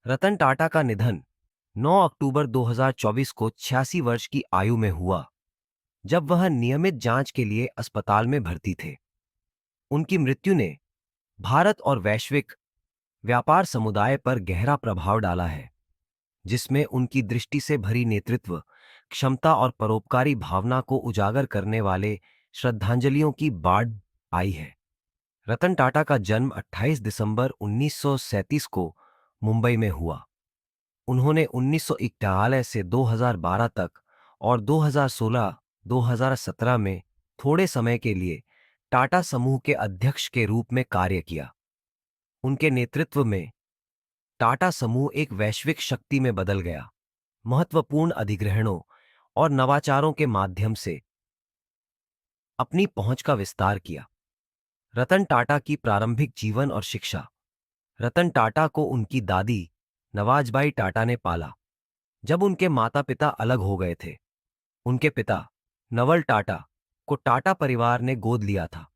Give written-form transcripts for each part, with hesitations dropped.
रतन टाटा का निधन 9 अक्टूबर 2024 को 86 वर्ष की आयु में हुआ, जब वह नियमित जांच के लिए अस्पताल में भर्ती थे। उनकी मृत्यु ने भारत और वैश्विक व्यापार समुदाय पर गहरा प्रभाव डाला है, जिसमें उनकी दृष्टि से भरी नेतृत्व क्षमता और परोपकारी भावना को उजागर करने वाले श्रद्धांजलियों की बाढ़ आई है। रतन टाटा का जन्म 28 दिसंबर 1937 को मुंबई में हुआ। उन्होंने 1991 से 2012 तक और 2016-2017 में थोड़े समय के लिए टाटा समूह के अध्यक्ष के रूप में कार्य किया। उनके नेतृत्व में टाटा समूह एक वैश्विक शक्ति में बदल गया, महत्वपूर्ण अधिग्रहणों और नवाचारों के माध्यम से अपनी पहुंच का विस्तार किया। रतन टाटा की प्रारंभिक जीवन और शिक्षा। रतन टाटा को उनकी दादी नवाजबाई टाटा ने पाला जब उनके माता पिता अलग हो गए थे। उनके पिता नवल टाटा को टाटा परिवार ने गोद लिया था।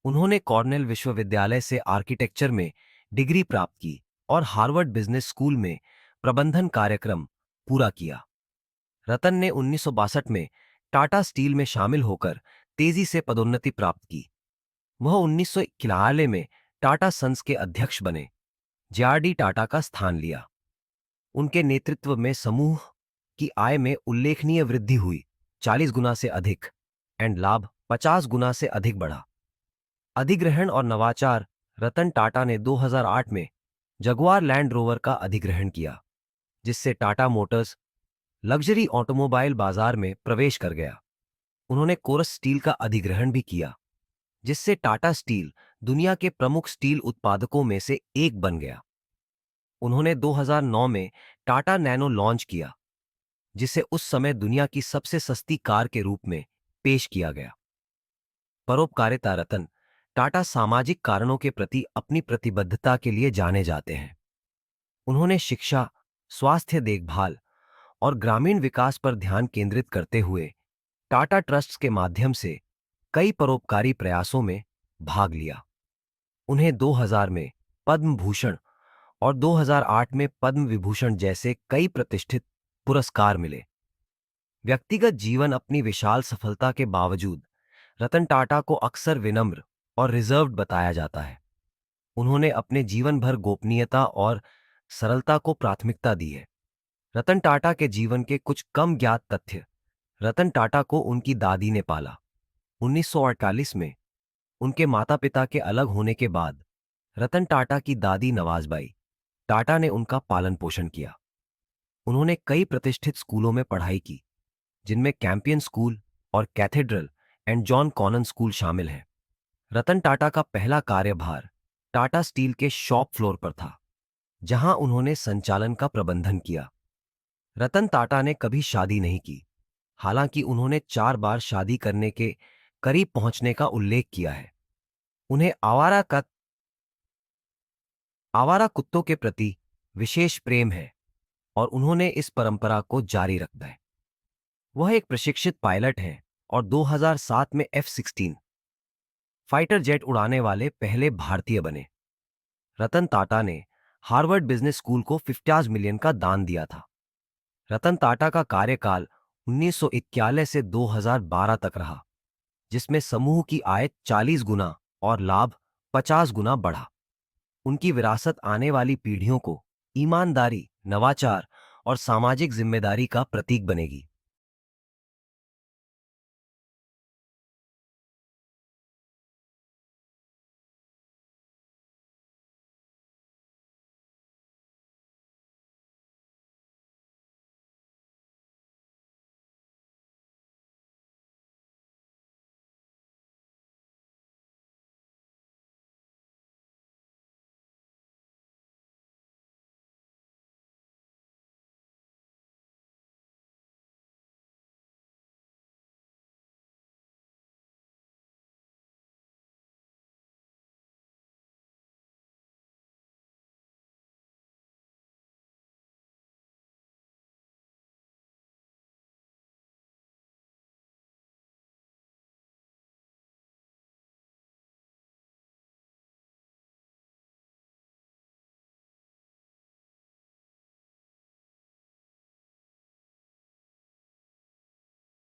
उन्होंने कॉर्नेल विश्वविद्यालय से आर्किटेक्चर में डिग्री प्राप्त की और हार्वर्ड बिजनेस स्कूल में प्रबंधन कार्यक्रम पूरा किया। रतन ने 1962 में टाटा स्टील में शामिल होकर तेजी से पदोन्नति प्राप्त की। वह 1991 में टाटा सन्स के अध्यक्ष बने, जेआरडी टाटा का स्थान लिया। उनके नेतृत्व में समूह की आय में उल्लेखनीय वृद्धि हुई, 40 गुना से अधिक, एंड लाभ 50 गुना से अधिक बढ़ा। अधिग्रहण और नवाचार। रतन टाटा ने 2008 में जगुआर लैंड रोवर का अधिग्रहण किया, जिससे टाटा मोटर्स लग्जरी ऑटोमोबाइल बाजार में प्रवेश कर गया। उन्होंने कोरस स्टील का अधिग्रहण भी किया, जिससे टाटा स्टील दुनिया के प्रमुख स्टील उत्पादकों में से एक बन गया। उन्होंने 2009 में टाटा नैनो लॉन्च किया, जिसे उस समय दुनिया की सबसे सस्ती कार के रूप में पेश किया गया। परोपकारिता। रतन टाटा सामाजिक कारणों के प्रति अपनी प्रतिबद्धता के लिए जाने जाते हैं। उन्होंने शिक्षा, स्वास्थ्य देखभाल और ग्रामीण विकास पर ध्यान केंद्रित करते हुए टाटा ट्रस्ट्स के माध्यम से कई परोपकारी प्रयासों में भाग लिया। उन्हें 2000 में पद्म भूषण और 2008 में पद्म विभूषण जैसे कई प्रतिष्ठित पुरस्कार मिले। व्यक्तिगत जीवन। अपनी विशाल सफलता के बावजूद रतन टाटा को अक्सर विनम्र और रिजर्व्ड बताया जाता है। उन्होंने अपने जीवन भर गोपनीयता और सरलता को प्राथमिकता दी है। रतन टाटा के जीवन के कुछ कम ज्ञात तथ्य। रतन टाटा को उनकी दादी ने पाला। 1948 में उनके माता पिता के अलग होने के बाद रतन टाटा की दादी नवाजबाई टाटा ने उनका पालन पोषण किया। उन्होंने कई प्रतिष्ठित स्कूलों में पढ़ाई की, जिनमें कैंपियन स्कूल और Cathedral and John Connon School शामिल हैं। रतन टाटा का पहला कार्यभार टाटा स्टील के शॉप फ्लोर पर था, जहां उन्होंने संचालन का प्रबंधन किया। रतन टाटा ने कभी शादी नहीं की, हालांकि उन्होंने 4 बार शादी करने के करीब पहुंचने का उल्लेख किया है। उन्हें आवारा कुत्तों के प्रति विशेष प्रेम है और उन्होंने इस परंपरा को जारी रखा है। वह एक प्रशिक्षित पायलट हैं और 2007 में F-16 फाइटर जेट उड़ाने वाले पहले भारतीय बने। रतन टाटा ने हार्वर्ड बिजनेस स्कूल को 50 मिलियन का दान दिया था। रतन टाटा का कार्यकाल 1991 से 2012 तक रहा, जिसमें समूह की आय 40 गुना और लाभ 50 गुना बढ़ा। उनकी विरासत आने वाली पीढ़ियों को ईमानदारी, नवाचार और सामाजिक जिम्मेदारी का प्रतीक बनेगी।